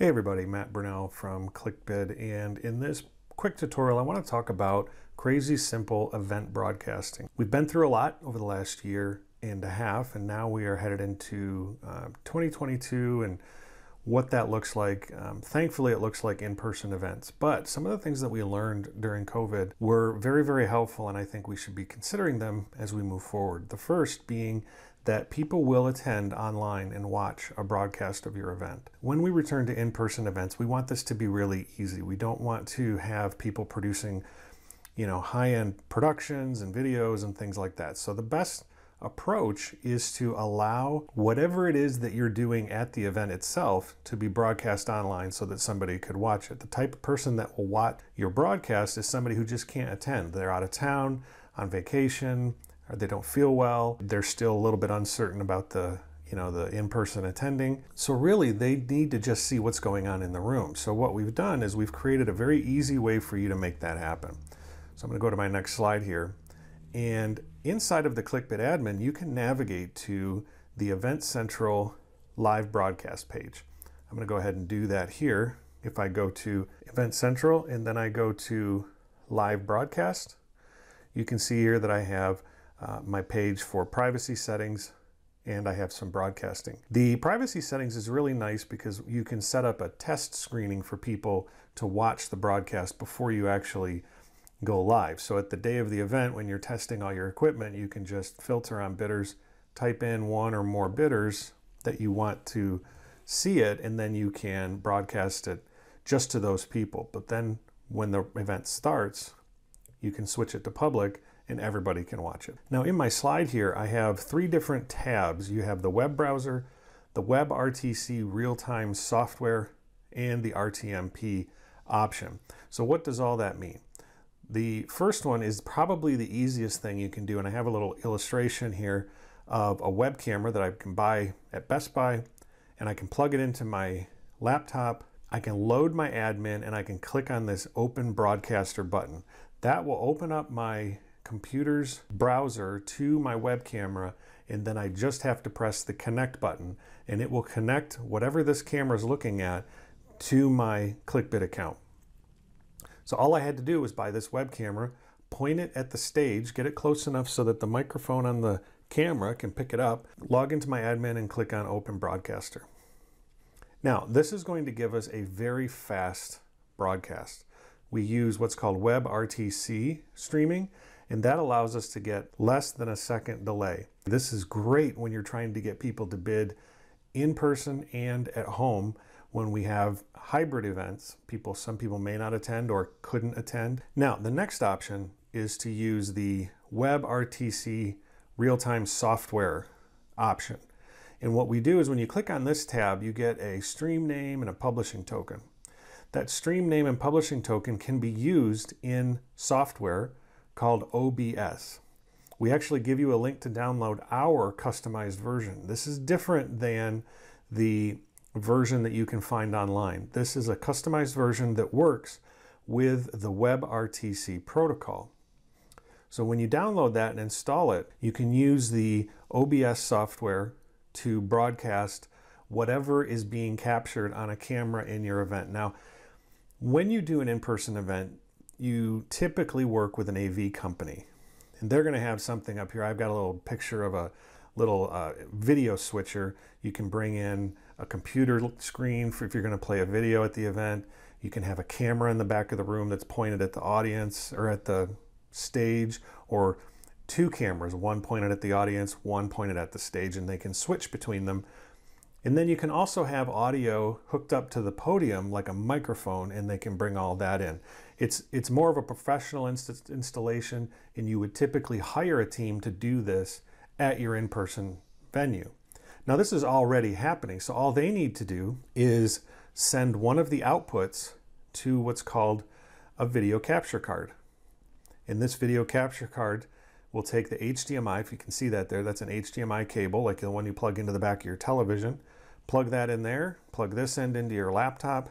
Hey everybody, Matt Burnell from ClickBid, and in this quick tutorial I want to talk about crazy simple event broadcasting. We've been through a lot over the last year and a half, and now we are headed into 2022 and what that looks like. Thankfully it looks like in-person events, but some of the things that we learned during COVID were very, very helpful, and I think we should be considering them as we move forward. The first being that people will attend online and watch a broadcast of your event. When we return to in-person events, we want this to be really easy. We don't want to have people producing, high-end productions and videos and things like that. So the best approach is to allow whatever it is that you're doing at the event itself to be broadcast online so that somebody could watch it. The type of person that will watch your broadcast is somebody who just can't attend. They're out of town, on vacation, or they don't feel well. They're still a little bit uncertain about the in-person attending. So really they need to just see what's going on in the room. So what we've done is we've created a very easy way for you to make that happen. So I'm going to go to my next slide here. And inside of the ClickBid admin, you can navigate to the Event Central live broadcast page. I'm going to go ahead and do that here. If I go to Event Central and then I go to live broadcast, you can see here that I have my page for privacy settings, and I have some broadcasting. The privacy settings is really nice because you can set up a test screening for people to watch the broadcast before you actually go live. So at the day of the event, when you're testing all your equipment, you can just filter on bidders, type in one or more bidders that you want to see it, and then you can broadcast it just to those people. But then when the event starts, you can switch it to public and everybody can watch it. Now in my slide here, I have three different tabs. You have the web browser, the WebRTC real-time software, and the RTMP option. So what does all that mean? The first one is probably the easiest thing you can do, and I have a little illustration here of a web camera that I can buy at Best Buy, and I can plug it into my laptop. I can load my admin and I can click on this Open Broadcaster button. That will open up my computer's browser to my web camera, and then I just have to press the connect button and it will connect whatever this camera is looking at to my ClickBid account. So all I had to do was buy this web camera, point it at the stage, get it close enough so that the microphone on the camera can pick it up, log into my admin and click on Open Broadcaster. Now this is going to give us a very fast broadcast. We use what's called WebRTC streaming, and that allows us to get less than a second delay. This is great when you're trying to get people to bid in person and at home when we have hybrid events. Some people may not attend or couldn't attend. Now, the next option is to use the WebRTC real-time software option. And what we do is when you click on this tab, you get a stream name and a publishing token. That stream name and publishing token can be used in software called OBS. We actually give you a link to download our customized version. This is different than the version that you can find online. This is a customized version that works with the WebRTC protocol. So when you download that and install it, you can use the OBS software to broadcast whatever is being captured on a camera in your event. Now, when you do an in-person event, you typically work with an AV company, and they're going to have something up here. I've got a little picture of a little video switcher. You can bring in a computer screen for if you're going to play a video at the event. You can have a camera in the back of the room that's pointed at the audience or at the stage, or two cameras, one pointed at the audience, one pointed at the stage, and they can switch between them. And then you can also have audio hooked up to the podium like a microphone, and they can bring all that in. It's more of a professional installation, and you would typically hire a team to do this at your in-person venue. Now this is already happening, so all they need to do is send one of the outputs to what's called a video capture card. And this video capture card will take the HDMI, if you can see that there, that's an HDMI cable, like the one you plug into the back of your television. Plug that in there, plug this end into your laptop,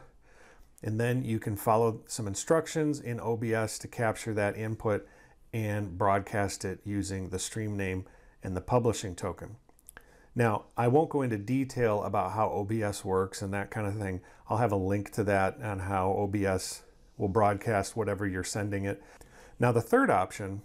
and then you can follow some instructions in OBS to capture that input and broadcast it using the stream name and the publishing token. Now, I won't go into detail about how OBS works and that kind of thing. I'll have a link to that on how OBS will broadcast whatever you're sending it. Now, the third option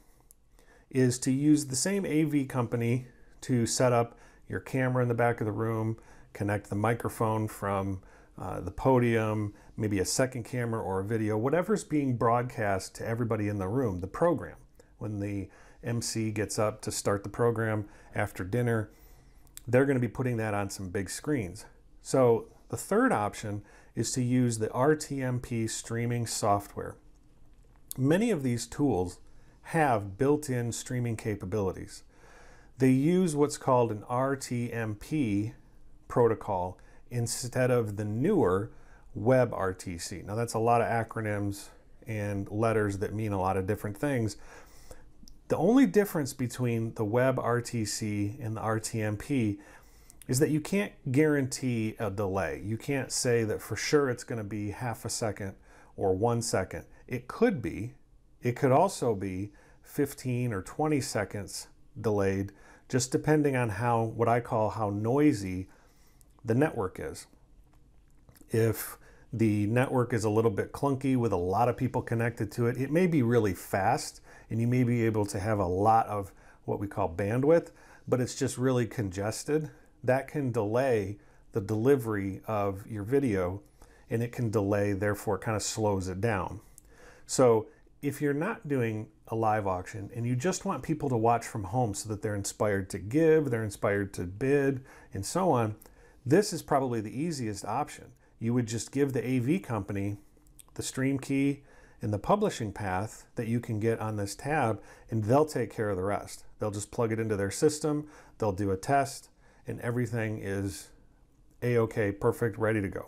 is to use the same AV company to set up your camera in the back of the room, connect the microphone from the podium, maybe a second camera or a video, whatever's being broadcast to everybody in the room, the program. When the MC gets up to start the program after dinner, they're going to be putting that on some big screens. So the third option is to use the RTMP streaming software. Many of these tools have built-in streaming capabilities. They use what's called an RTMP protocol instead of the newer WebRTC. Now that's a lot of acronyms and letters that mean a lot of different things. The only difference between the WebRTC and the RTMP is that you can't guarantee a delay. You can't say that for sure it's going to be half a second or 1 second. It could be. It could also be 15 or 20 seconds delayed, just depending on what I call how noisy the network is. If the network is a little bit clunky with a lot of people connected to it, it may be really fast and you may be able to have a lot of what we call bandwidth, but it's just really congested. That can delay the delivery of your video, and it can delay, therefore kind of slows it down. So if you're not doing a live auction and you just want people to watch from home so that they're inspired to give, they're inspired to bid, and so on, this is probably the easiest option. You would just give the AV company the stream key and the publishing path that you can get on this tab, and they'll take care of the rest. They'll just plug it into their system, they'll do a test, and everything is A-OK, perfect, ready to go.